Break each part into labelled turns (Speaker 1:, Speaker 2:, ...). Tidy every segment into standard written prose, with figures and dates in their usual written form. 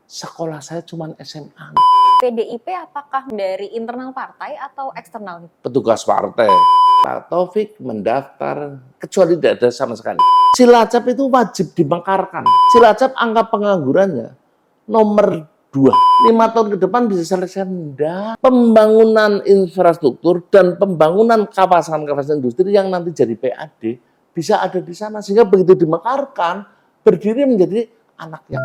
Speaker 1: Sekolah saya cuma SMA.
Speaker 2: PDIP apakah dari internal partai atau eksternal?
Speaker 1: Petugas partai. Pak Taufik mendaftar, kecuali tidak ada sama sekali. Cilacap itu wajib dimekarkan. Cilacap angka penganggurannya nomor 2. 5 tahun ke depan bisa selesai. Enggak. Pembangunan infrastruktur dan pembangunan kawasan-kawasan industri yang nanti jadi PAD bisa ada di sana. Sehingga begitu dimekarkan, berdiri menjadi anak yang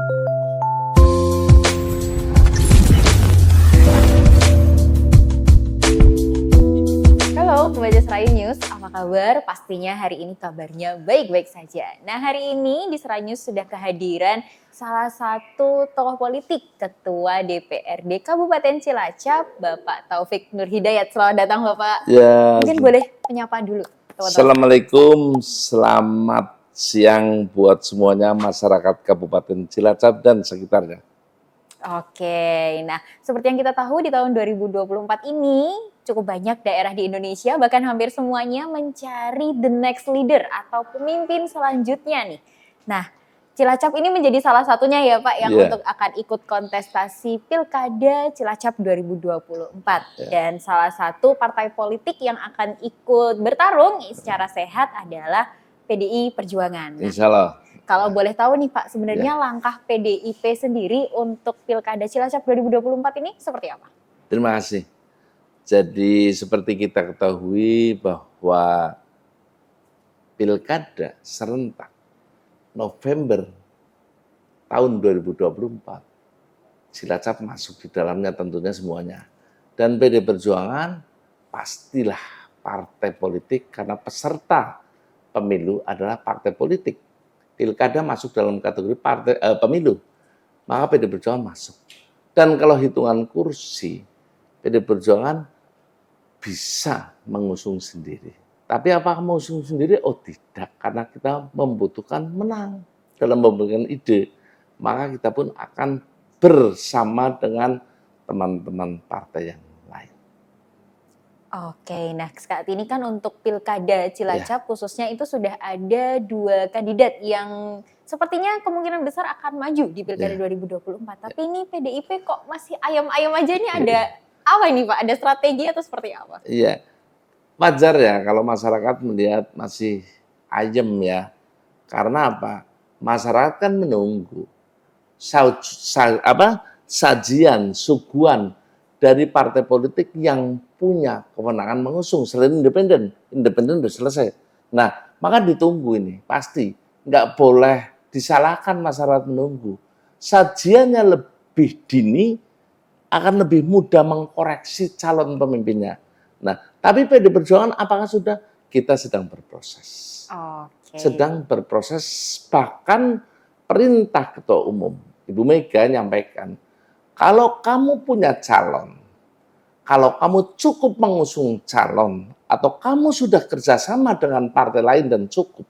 Speaker 2: Halo, pembaca Serai News, apa kabar? Pastinya hari ini kabarnya baik-baik saja. Nah, hari ini di Serai News sudah kehadiran salah satu tokoh politik, Ketua DPRD Kabupaten Cilacap, Bapak Taufik Nurhidayat. Selamat datang, Bapak.
Speaker 1: ya.
Speaker 2: Mungkin boleh menyapa dulu.
Speaker 1: Assalamualaikum, selamat siang buat semuanya masyarakat Kabupaten Cilacap dan sekitarnya.
Speaker 2: Oke, nah seperti yang kita tahu di tahun 2024 ini cukup banyak daerah di Indonesia, bahkan hampir semuanya mencari the next leader atau pemimpin selanjutnya nih. Nah, Cilacap ini menjadi salah satunya ya Pak yang untuk akan ikut kontestasi Pilkada Cilacap 2024. Dan salah satu partai politik yang akan ikut bertarung secara sehat adalah PDI Perjuangan.
Speaker 1: Insya Allah.
Speaker 2: Kalau boleh tahu nih Pak, sebenarnya langkah PDIP sendiri untuk Pilkada Cilacap 2024 ini seperti apa?
Speaker 1: Terima kasih. Jadi seperti kita ketahui bahwa Pilkada serentak November tahun 2024, Cilacap masuk di dalamnya tentunya semuanya. Dan PD Perjuangan pastilah partai politik karena peserta pemilu adalah partai politik. Pilkada masuk dalam kategori partai pemilu, maka PD Perjuangan masuk. Dan kalau hitungan kursi, PD Perjuangan bisa mengusung sendiri. Tapi apakah mengusung sendiri? Oh tidak, karena kita membutuhkan menang dalam memberikan ide. Maka kita pun akan bersama dengan teman-teman partai yang lain.
Speaker 2: Oke, nah saat ini kan untuk Pilkada Cilacap khususnya itu sudah ada 2 kandidat yang sepertinya kemungkinan besar akan maju di Pilkada 2024. Tapi ini PDIP kok masih ayam-ayam aja nih, ada apa ini Pak? Ada strategi atau seperti apa?
Speaker 1: Iya, wajar ya kalau masyarakat melihat masih ayem ya. Karena apa? Masyarakat kan menunggu sajian, suguhan dari partai politik yang punya kewenangan mengusung selain independen. Independen sudah selesai. Nah, maka ditunggu ini pasti. Nggak boleh disalahkan masyarakat menunggu. Sajiannya lebih dini akan lebih mudah mengkoreksi calon pemimpinnya. Nah, tapi PD Perjuangan apakah sudah? Kita sedang berproses. Sedang berproses, bahkan perintah Ketua Umum Ibu Mega nyampaikan, kalau kamu punya calon, kalau kamu cukup mengusung calon, atau kamu sudah kerjasama dengan partai lain dan cukup,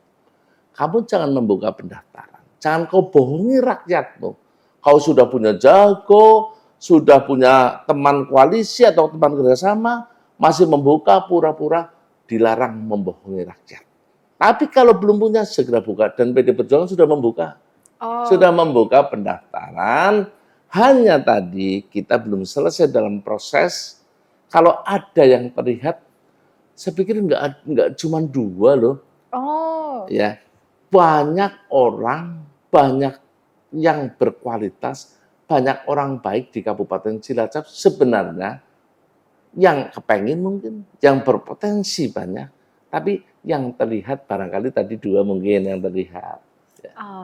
Speaker 1: kamu jangan membuka pendaftaran. Jangan kau bohongi rakyatmu. Kau sudah punya jago, sudah punya teman koalisi atau teman kerjasama, masih membuka pura-pura dilarang membohongi rakyat. Tapi kalau belum punya, segera buka. Dan PD Perjuangan sudah membuka. Sudah membuka pendaftaran, hanya tadi kita belum selesai dalam proses. Kalau ada yang terlihat, saya pikir nggak cuma 2 loh. Ya, banyak orang, banyak yang berkualitas, banyak orang baik di Kabupaten Cilacap sebenarnya yang kepengen mungkin, yang berpotensi banyak, tapi yang terlihat barangkali tadi 2 mungkin yang terlihat.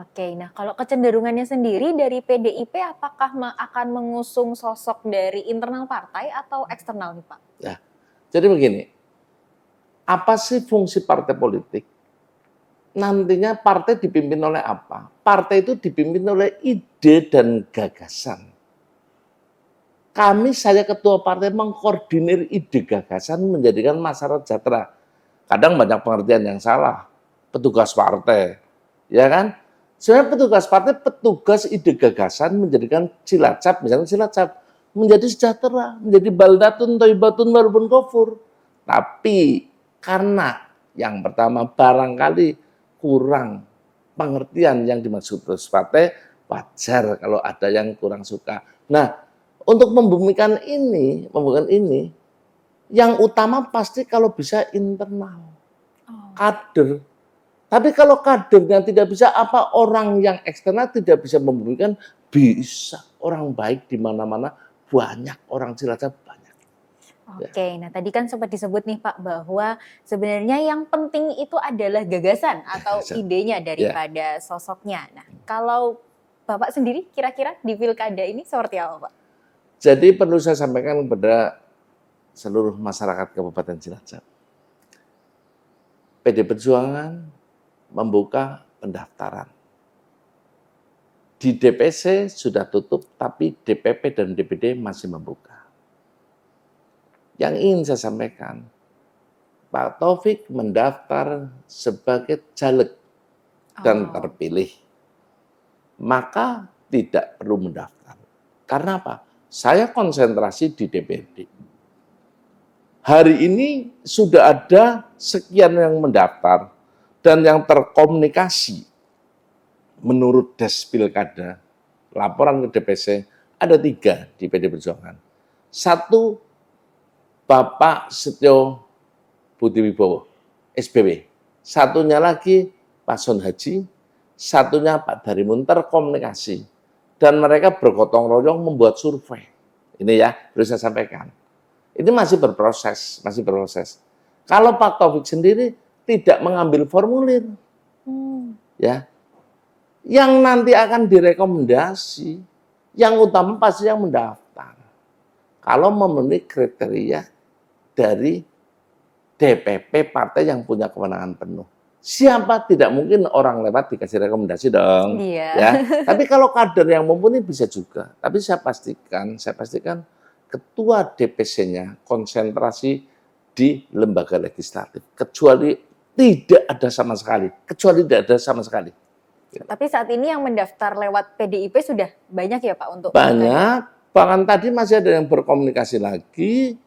Speaker 2: Oke, nah kalau kecenderungannya sendiri dari PDIP apakah akan mengusung sosok dari internal partai atau eksternal nih Pak?
Speaker 1: Ya, jadi begini, apa sih fungsi partai politik? Nantinya partai dipimpin oleh apa? Partai itu dipimpin oleh ide dan gagasan. Saya ketua partai mengkoordinir ide gagasan menjadikan masyarakat sejahtera. Kadang banyak pengertian yang salah. Petugas partai, ya kan? Sebenarnya petugas partai, petugas ide gagasan menjadikan Cilacap, misalnya Cilacap, menjadi sejahtera, menjadi baldatun, thayyibatun, warubun ghafur. Tapi karena yang pertama barangkali kurang pengertian yang dimaksud petugas partai, wajar kalau ada yang kurang suka. Nah, untuk membuktikan ini, yang utama pasti kalau bisa internal,
Speaker 2: Oh,
Speaker 1: kader. Tapi kalau kadernya tidak bisa, apa orang yang eksternal tidak bisa membuktikan? Bisa. Orang baik di mana-mana banyak, orang Cilacap banyak. Ya.
Speaker 2: oke. Nah, tadi kan sempat disebut nih Pak bahwa sebenarnya yang penting itu adalah gagasan atau idenya
Speaker 1: Ya.
Speaker 2: daripada sosoknya. Nah, kalau Bapak sendiri kira-kira di pilkada ini seperti apa Pak?
Speaker 1: Jadi perlu saya sampaikan kepada seluruh masyarakat Kabupaten Cilacap. PD Perjuangan membuka pendaftaran. Di DPC sudah tutup, tapi DPP dan DPD masih membuka. Yang ingin saya sampaikan, Pak Taufik mendaftar sebagai caleg dan terpilih. Maka tidak perlu mendaftar. Karena apa? Saya konsentrasi di DPD. Hari ini sudah ada sekian yang mendaftar dan yang terkomunikasi menurut Des Pilkada, laporan ke DPC, ada 3 di PD Perjuangan. 1, Bapak Setio Budi Wibowo, SBW. Satunya lagi Pak Son Haji, satunya Pak Darimun, terkomunikasi. Dan mereka bergotong royong membuat survei. Ini ya, perlu saya sampaikan. Ini masih berproses, Kalau Pak Taufik sendiri tidak mengambil formulir, ya, yang nanti akan direkomendasi, yang utama pasti yang mendaftar. Kalau memenuhi kriteria dari DPP partai yang punya kewenangan penuh. Siapa tidak mungkin orang lewat dikasih rekomendasi dong.
Speaker 2: Iya.
Speaker 1: Ya. Tapi kalau kader yang mumpuni bisa juga. Tapi saya pastikan ketua DPC-nya konsentrasi di lembaga legislatif. Kecuali tidak ada sama sekali.
Speaker 2: Tapi saat ini yang mendaftar lewat PDIP sudah banyak ya Pak untuk
Speaker 1: Banyak, bahkan tadi masih ada yang berkomunikasi lagi.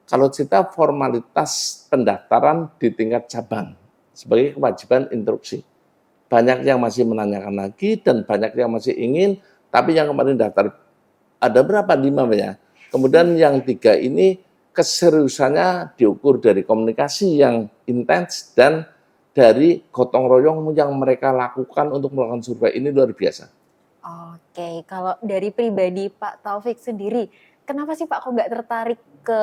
Speaker 1: Kalau kita formalitas pendaftaran di tingkat cabang sebagai kewajiban instruksi. Banyak yang masih menanyakan lagi dan banyak yang masih ingin, tapi yang kemarin daftar ada berapa? 5 ya. Kemudian yang 3 ini keseriusannya diukur dari komunikasi yang intens dan dari gotong royong yang mereka lakukan untuk melakukan survei ini luar biasa.
Speaker 2: Oke, kalau dari pribadi Pak Taufik sendiri, kenapa sih Pak kok nggak tertarik ke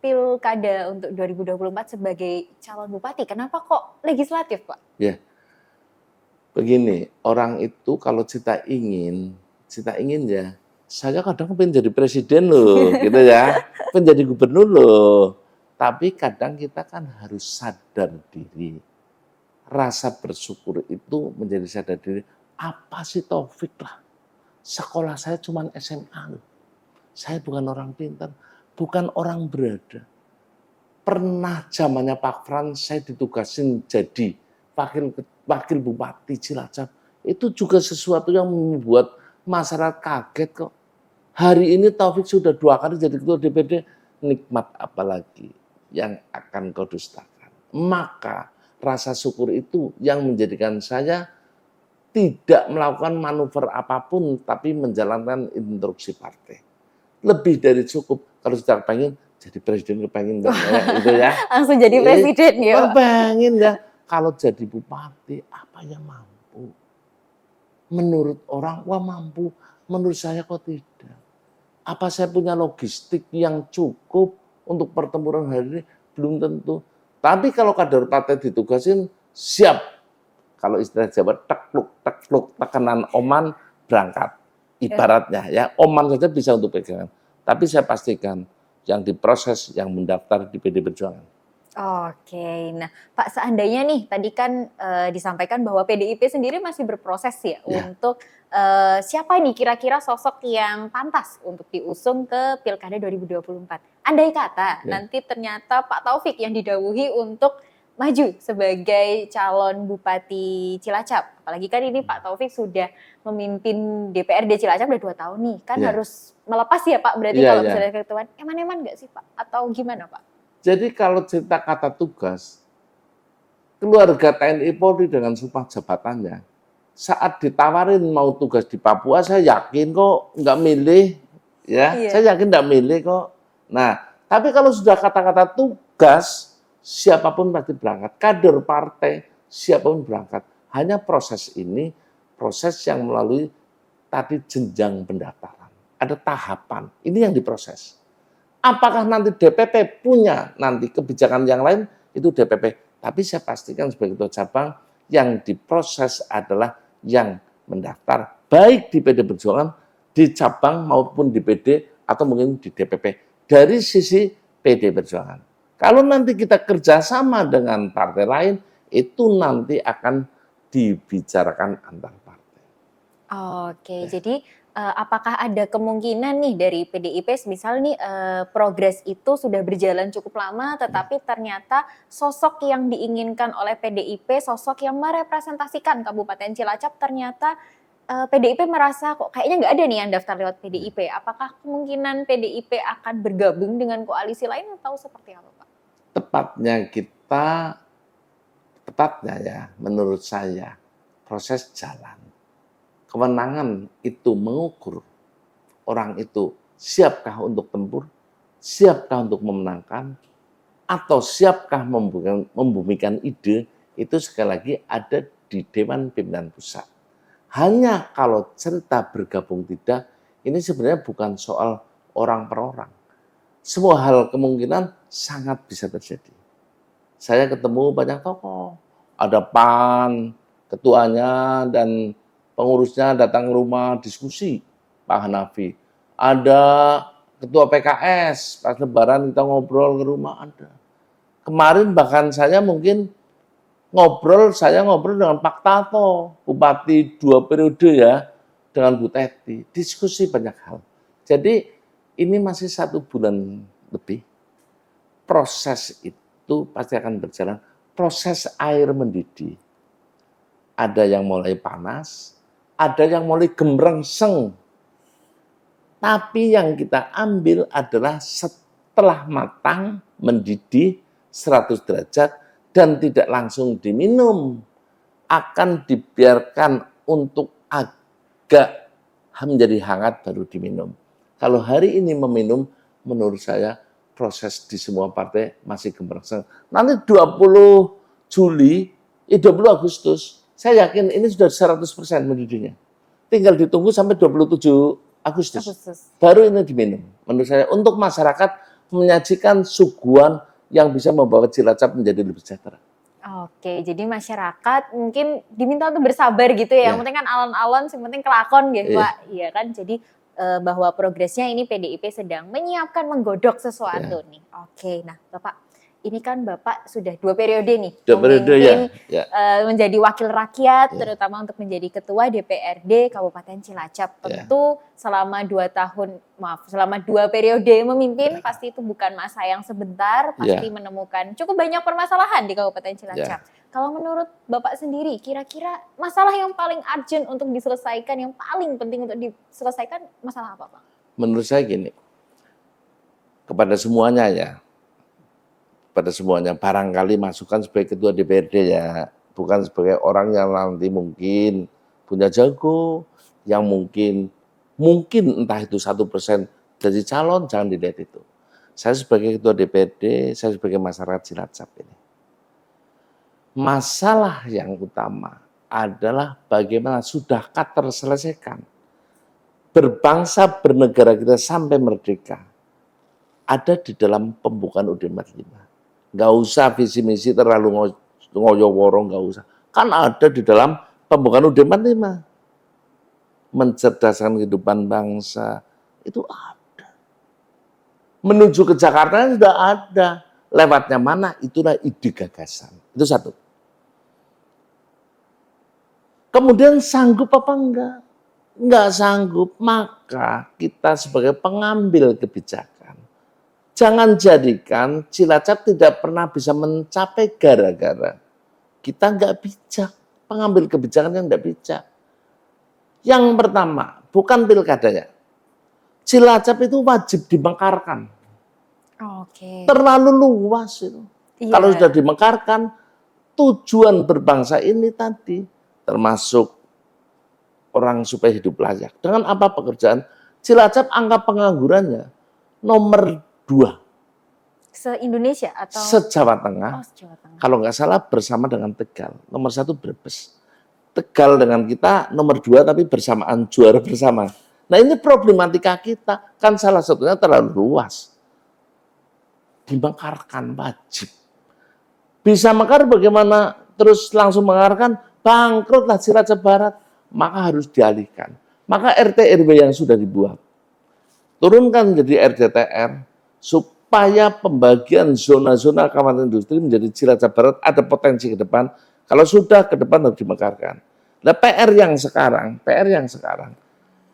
Speaker 2: pilkada untuk 2024 sebagai calon bupati? Kenapa kok legislatif Pak?
Speaker 1: Ya, begini, orang itu kalau kita ingin ya, saya kadang pengen jadi presiden loh, gitu ya, pengen jadi gubernur loh. Tapi kadang kita kan harus sadar diri. Rasa bersyukur itu menjadi sadar diri. Apa sih Taufik lah? Sekolah saya cuma SMA loh. Saya bukan orang pintar, bukan orang berada. Pernah zamannya Pak Frans saya ditugasin jadi wakil bupati Cilacap. Itu juga sesuatu yang membuat masyarakat kaget kok. Hari ini Taufik sudah 2 kali jadi ketua DPD, nikmat apalagi yang akan kau dustakan. Maka rasa syukur itu yang menjadikan saya tidak melakukan manuver apapun, tapi menjalankan instruksi partai. Lebih dari cukup. Kalau sudah pengen jadi presiden, kepengen itu ya.
Speaker 2: Langsung jadi presiden ya.
Speaker 1: Kepengen ya. Kalau jadi bupati, apa yang mampu? Menurut orang, wah mampu. Menurut saya kok tidak. Apa saya punya logistik yang cukup untuk pertempuran hari ini? Belum tentu. Tapi kalau kader partai ditugasin, siap. Kalau istilah Jawa, tekluk, tekanan oman, berangkat. Ibaratnya ya, oman saja bisa untuk pegangan. Tapi saya pastikan yang diproses, yang mendaftar di PD Perjuangan.
Speaker 2: Oke, nah Pak seandainya nih tadi kan disampaikan bahwa PDIP sendiri masih berproses ya untuk siapa nih kira-kira sosok yang pantas untuk diusung ke Pilkada 2024. Andai kata nanti ternyata Pak Taufik yang didhawuhi untuk maju sebagai calon Bupati Cilacap. Apalagi kan ini Pak Taufik sudah memimpin DPRD Cilacap udah 2 tahun nih, kan harus melepas ya Pak berarti kalau misalnya ketuaan. Eman-eman nggak sih Pak? Atau gimana Pak?
Speaker 1: Jadi kalau cerita kata tugas, keluarga TNI Polri dengan sumpah jabatannya saat ditawarin mau tugas di Papua, saya yakin kok nggak milih, ya.
Speaker 2: Iya.
Speaker 1: Saya yakin nggak milih kok. Nah, tapi kalau sudah kata-kata tugas, siapapun pasti berangkat. Kader partai, siapapun berangkat. Hanya proses ini, proses yang melalui tadi jenjang pendaftaran. Ada tahapan. Ini yang diproses. Apakah nanti DPP punya nanti kebijakan yang lain, itu DPP. Tapi saya pastikan sebagai ketua cabang, yang diproses adalah yang mendaftar, baik di PD Perjuangan, di cabang maupun di PD, atau mungkin di DPP. Dari sisi PD Perjuangan. Kalau nanti kita kerjasama dengan partai lain, itu nanti akan dibicarakan antar partai.
Speaker 2: Oke, jadi apakah ada kemungkinan nih dari PDIP, misal nih progres itu sudah berjalan cukup lama, tetapi ternyata sosok yang diinginkan oleh PDIP, sosok yang merepresentasikan Kabupaten Cilacap, ternyata PDIP merasa kok kayaknya nggak ada nih yang daftar lewat PDIP. Apakah kemungkinan PDIP akan bergabung dengan koalisi lain atau seperti apa, Pak?
Speaker 1: Tepatnya ya, menurut saya, proses jalan. Kewenangan itu mengukur orang itu siapkah untuk tempur, siapkah untuk memenangkan, atau siapkah membumikan ide, itu sekali lagi ada di Dewan Pimpinan Pusat. Hanya kalau cerita bergabung tidak, ini sebenarnya bukan soal orang per orang. Semua hal kemungkinan sangat bisa terjadi. Saya ketemu banyak tokoh, ada PAN, ketuanya dan pengurusnya datang ke rumah diskusi, Pak Hanafi. Ada ketua PKS, pas lebaran kita ngobrol ke rumah ada. Kemarin bahkan saya mungkin saya ngobrol dengan Pak Tato, Bupati 2 periode ya, dengan Bu Teti, diskusi banyak hal. Jadi ini masih 1 bulan lebih, proses itu pasti akan berjalan, proses air mendidih. Ada yang mulai panas, ada yang mulai gemrengseng. Tapi yang kita ambil adalah setelah matang, mendidih 100 derajat dan tidak langsung diminum. Akan dibiarkan untuk agak menjadi hangat baru diminum. Kalau hari ini meminum, menurut saya proses di semua partai masih gemrengseng. Nanti 20 Juli, 20 Agustus, saya yakin ini sudah 100% mendidihnya. Tinggal ditunggu sampai 27 Agustus. Baru ini diminum. Menurut saya untuk masyarakat menyajikan suguhan yang bisa membawa Cilacap menjadi lebih sejahtera.
Speaker 2: Oke, jadi masyarakat mungkin diminta untuk bersabar gitu ya. Yang penting kan alon-alon, yang penting kelakon gitu Pak. Iya kan, jadi bahwa progresnya ini PDIP sedang menyiapkan menggodok sesuatu nih. Oke, nah Bapak, ini kan Bapak sudah 2 periode nih, memimpin menjadi wakil rakyat, terutama untuk menjadi ketua DPRD Kabupaten Cilacap. Tentu selama 2 periode memimpin, pasti itu bukan masa yang sebentar, pasti menemukan cukup banyak permasalahan di Kabupaten Cilacap. Kalau menurut Bapak sendiri, kira-kira masalah yang paling urgent untuk diselesaikan, yang paling penting untuk diselesaikan, masalah apa Pak?
Speaker 1: Menurut saya gini, kepada semuanya ya, barangkali masukan sebagai ketua DPRD ya, bukan sebagai orang yang nanti mungkin punya jago, yang mungkin entah itu 1% jadi calon, jangan dilihat itu. Saya sebagai ketua DPRD, saya sebagai masyarakat Cilacap ini. Masalah yang utama adalah bagaimana sudahkah terselesaikan berbangsa bernegara kita sampai merdeka ada di dalam pembukaan UUD 45. Nggak usah visi misi terlalu ngoyo-woro, nggak usah. Kan ada di dalam pembukaan UUD 45. Mencerdaskan kehidupan bangsa, itu ada. Menuju ke Jakarta sudah ada. Lewatnya mana, itulah ide gagasan. Itu 1. Kemudian sanggup apa enggak? Enggak sanggup, maka kita sebagai pengambil kebijakan, jangan jadikan Cilacap tidak pernah bisa mencapai gara-gara kita nggak bijak, pengambil kebijakan yang nggak bijak. Yang pertama, bukan pilkadanya. Cilacap itu wajib dimekarkan. Terlalu luas itu. Kalau sudah dimekarkan, tujuan berbangsa ini tadi, termasuk orang supaya hidup layak. Dengan apa pekerjaan? Cilacap angka penganggurannya nomor 2
Speaker 2: Se-Indonesia atau
Speaker 1: se-Jawa Tengah.
Speaker 2: Jawa Tengah?
Speaker 1: Kalau nggak salah bersama dengan Tegal. Nomor 1 Brebes. Tegal dengan kita nomor 2 tapi bersamaan, juara bersama. Nah ini problematika kita. Kan salah satunya terlalu luas. Dimekarkan wajib. Bisa mekar bagaimana terus langsung mengarahkan bangkrutlah Cilacap Barat, maka harus dialihkan. Maka RT RW yang sudah dibuat turunkan menjadi RDTR supaya pembagian zona-zona kawasan industri menjadi Cilacap Barat ada potensi ke depan. Kalau sudah ke depan harus dimekarkan. Nah PR yang sekarang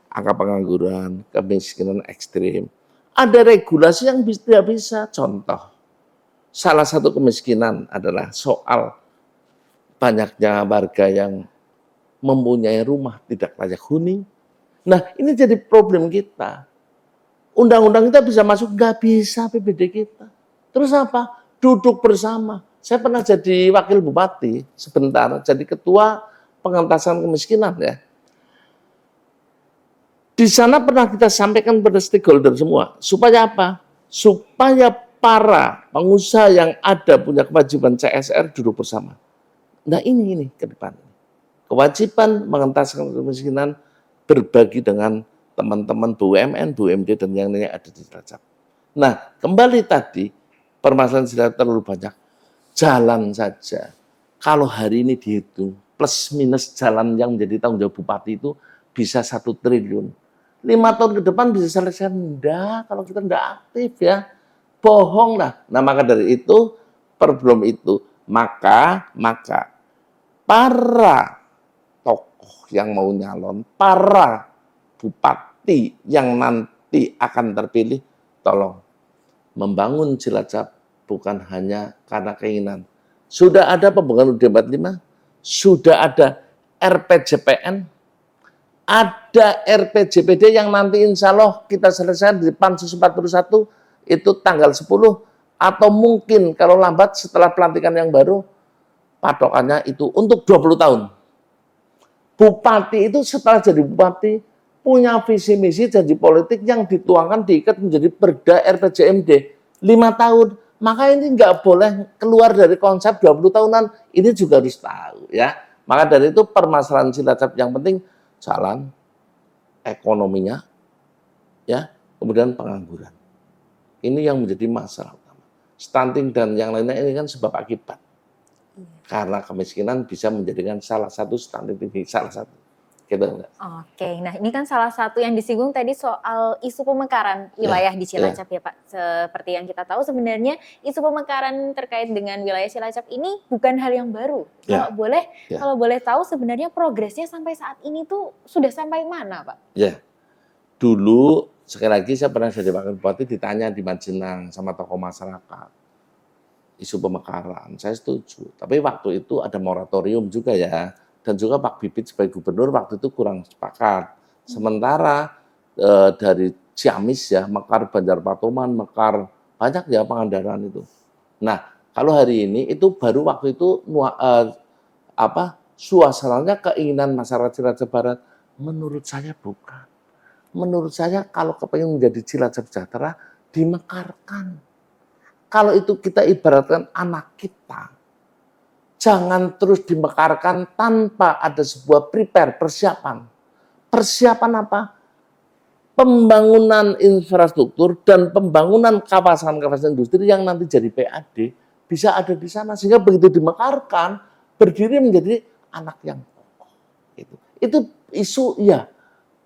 Speaker 1: angka pengangguran, kemiskinan ekstrim. Ada regulasi yang tidak bisa. Contoh, salah satu kemiskinan adalah soal banyaknya warga yang mempunyai rumah tidak layak huni. Nah, ini jadi problem kita. Undang-undang kita bisa masuk, nggak bisa PBD kita. Terus apa? Duduk bersama. Saya pernah jadi wakil bupati sebentar, jadi ketua pengentasan kemiskinan ya. Di sana pernah kita sampaikan pada stakeholder semua. Supaya apa? Supaya para pengusaha yang ada punya kewajiban CSR duduk bersama. Nah ini ke depan. Kewajiban mengentaskan kemiskinan berbagi dengan teman-teman BUMN, BUMD, dan yang lainnya ada di Cilacap. Nah, kembali tadi, permasalahan Cilacap terlalu banyak. Jalan saja. Kalau hari ini dihitung, plus minus jalan yang menjadi tanggung jawab bupati itu bisa 1 triliun. 5 tahun ke depan bisa selesai. Enggak, kalau kita enggak aktif ya. Bohong lah. Nah, maka dari itu, problem itu, maka para tokoh yang mau nyalon, para bupati yang nanti akan terpilih, tolong membangun Cilacap bukan hanya karena keinginan. Sudah ada pembangunan UD45, sudah ada RPJPN, ada RPJPD yang nanti insya Allah kita selesai di Pansus 41 itu tanggal 10 atau mungkin kalau lambat setelah pelantikan yang baru patokannya itu untuk 20 tahun. Bupati itu setelah jadi bupati punya visi misi janji politik yang dituangkan diikat menjadi perda RPJMD 5 tahun. Maka ini nggak boleh keluar dari konsep 20 tahunan. Ini juga harus tahu ya. Maka dari itu permasalahan Cilacap yang penting jalan, ekonominya, ya, kemudian pengangguran. Ini yang menjadi masalah utama. Stunting dan yang lainnya ini kan sebab akibat. Karena kemiskinan bisa menjadikan salah satu stunting tinggi, salah satu. Gitu enggak?
Speaker 2: Oke, nah ini kan salah satu yang disinggung tadi soal isu pemekaran wilayah di Cilacap ya Pak. Seperti yang kita tahu sebenarnya isu pemekaran terkait dengan wilayah Cilacap ini bukan hal yang baru. Kalau boleh tahu sebenarnya progresnya sampai saat ini tuh sudah sampai mana Pak?
Speaker 1: Ya, dulu sekali lagi saya pernah jadi wakil bupati ditanya di Majenang sama tokoh masyarakat isu pemekaran, saya setuju. Tapi waktu itu ada moratorium juga ya. Dan juga Pak Bibit sebagai gubernur waktu itu kurang sepakat. Sementara dari Ciamis ya, Mekar, Banjar Patoman, Mekar, banyak ya Pangandaran itu. Nah, kalau hari ini itu baru waktu itu suasananya keinginan masyarakat Cilacap Barat. Menurut saya bukan. Menurut saya kalau kepengen menjadi Cilacap sejahtera, dimekarkan. Kalau itu kita ibaratkan anak kita, jangan terus dimekarkan tanpa ada sebuah persiapan. Persiapan apa? Pembangunan infrastruktur dan pembangunan kawasan-kawasan industri yang nanti jadi PAD bisa ada di sana. Sehingga begitu dimekarkan, berdiri menjadi anak yang kokoh. Itu isu ya,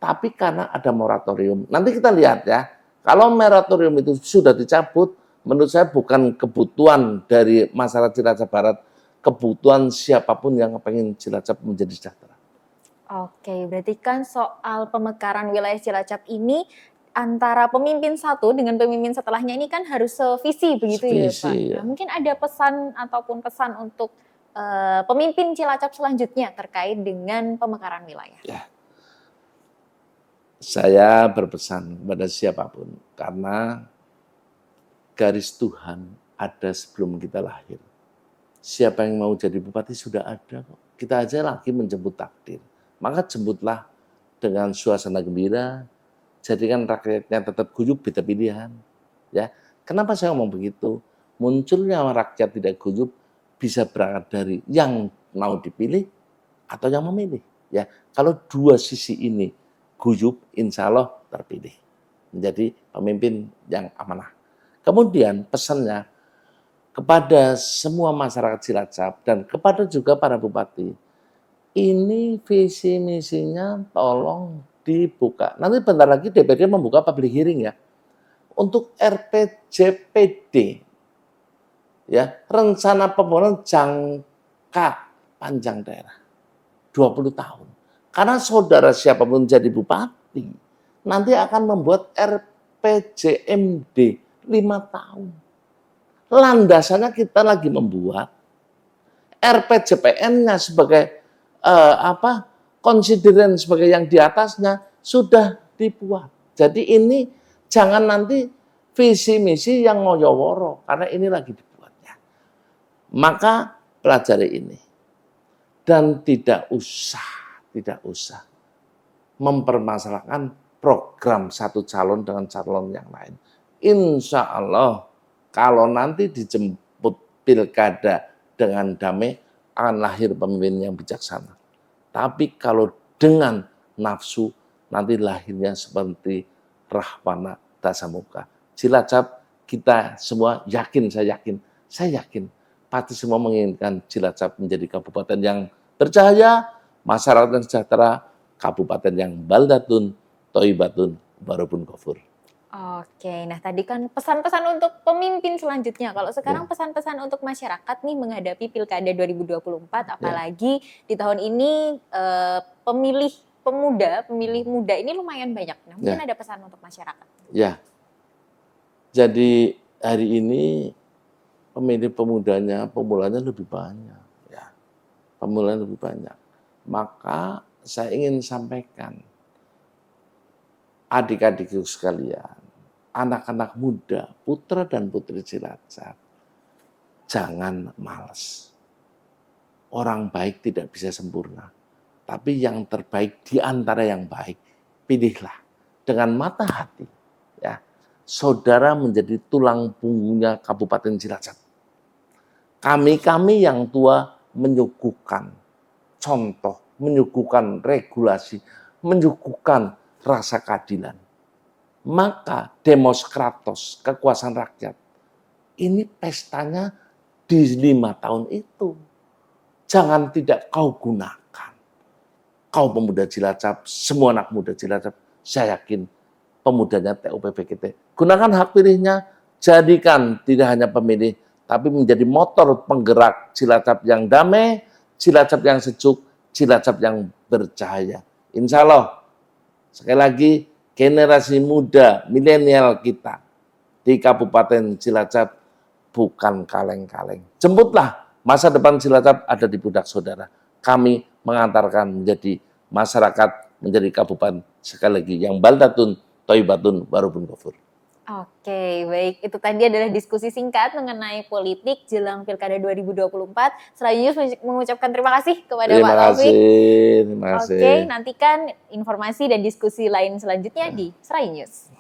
Speaker 1: tapi karena ada moratorium. Nanti kita lihat ya, kalau moratorium itu sudah dicabut, menurut saya bukan kebutuhan dari masyarakat Cilacap Barat, kebutuhan siapapun yang pengen Cilacap menjadi sejahtera.
Speaker 2: Oke, berarti kan soal pemekaran wilayah Cilacap ini antara pemimpin satu dengan pemimpin setelahnya ini kan harus sevisi begitu ya Pak?
Speaker 1: Ya.
Speaker 2: Nah, mungkin ada pesan ataupun pesan untuk pemimpin Cilacap selanjutnya terkait dengan pemekaran wilayah.
Speaker 1: Ya. Saya berpesan kepada siapapun karena garis Tuhan ada sebelum kita lahir. Siapa yang mau jadi bupati sudah ada kok. Kita aja lagi menjemput takdir. Maka jemputlah dengan suasana gembira, jadikan rakyatnya tetap guyup, beda pilihan. Ya, kenapa saya ngomong begitu? Munculnya rakyat tidak guyup bisa berangkat dari yang mau dipilih atau yang memilih. Ya, kalau dua sisi ini guyup, insya Allah terpilih menjadi pemimpin yang amanah. Kemudian pesannya kepada semua masyarakat Cilacap dan kepada juga para bupati, ini visi misinya tolong dibuka. Nanti bentar lagi DPD membuka public hearing ya. Untuk RPJPD, ya, rencana pembangunan jangka panjang daerah 20 tahun. Karena saudara siapapun jadi bupati, nanti akan membuat RPJMD 5 tahun. Landasannya kita lagi membuat RPJPN-nya sebagai konsideran sebagai yang di atasnya sudah dibuat. Jadi ini jangan nanti visi misi yang ngoyo-woro karena ini lagi dibuatnya. Maka pelajari ini dan tidak usah mempermasalahkan program satu calon dengan calon yang lain. Insya Allah kalau nanti dijemput pilkada dengan damai, akan lahir pemimpin yang bijaksana. Tapi kalau dengan nafsu, nanti lahirnya seperti Rahwana Dasamuka. Cilacap kita semua yakin, saya yakin, pasti semua menginginkan Cilacap menjadi kabupaten yang bercahaya, masyarakat yang sejahtera, kabupaten yang baldatun, toibatun, barobun ghafur.
Speaker 2: Oke, nah tadi kan pesan-pesan untuk pemimpin selanjutnya. Kalau sekarang pesan-pesan untuk masyarakat nih menghadapi Pilkada 2024, apalagi di tahun ini pemilih muda ini lumayan banyak. Nah, mungkin ada pesan untuk masyarakat.
Speaker 1: Ya, jadi hari ini pemilih pemulanya lebih banyak. Ya, pemulanya lebih banyak. Maka saya ingin sampaikan, adik-adikku sekalian, anak-anak muda, putra dan putri Cilacap, jangan malas. Orang baik tidak bisa sempurna, tapi yang terbaik di antara yang baik, pilihlah dengan mata hati. Ya, saudara menjadi tulang punggungnya Kabupaten Cilacap. Kami yang tua menyuguhkan contoh, menyuguhkan regulasi, menyuguhkan rasa keadilan. Maka demos kratos, kekuasaan rakyat, ini pestanya di 5 tahun itu. Jangan tidak kau gunakan. Kau pemuda Cilacap, semua anak muda Cilacap, saya yakin pemudanya TUPBKT. Gunakan hak pilihnya, jadikan tidak hanya pemilih, tapi menjadi motor penggerak Cilacap yang damai, Cilacap yang sejuk, Cilacap yang bercahaya. Insya Allah, sekali lagi, generasi muda, milenial kita di Kabupaten Cilacap bukan kaleng-kaleng. Jemputlah, masa depan Cilacap ada di pundak saudara. Kami mengantarkan menjadi masyarakat, menjadi kabupaten sekali lagi yang baldatun, toibatun, barobun ghafur.
Speaker 2: Oke, baik. Itu tadi adalah diskusi singkat mengenai politik jelang Pilkada 2024. Selanjutnya mengucapkan terima kasih kepada Pak Taufik.
Speaker 1: Terima kasih.
Speaker 2: Oke, nantikan informasi dan diskusi lain selanjutnya di Serai News.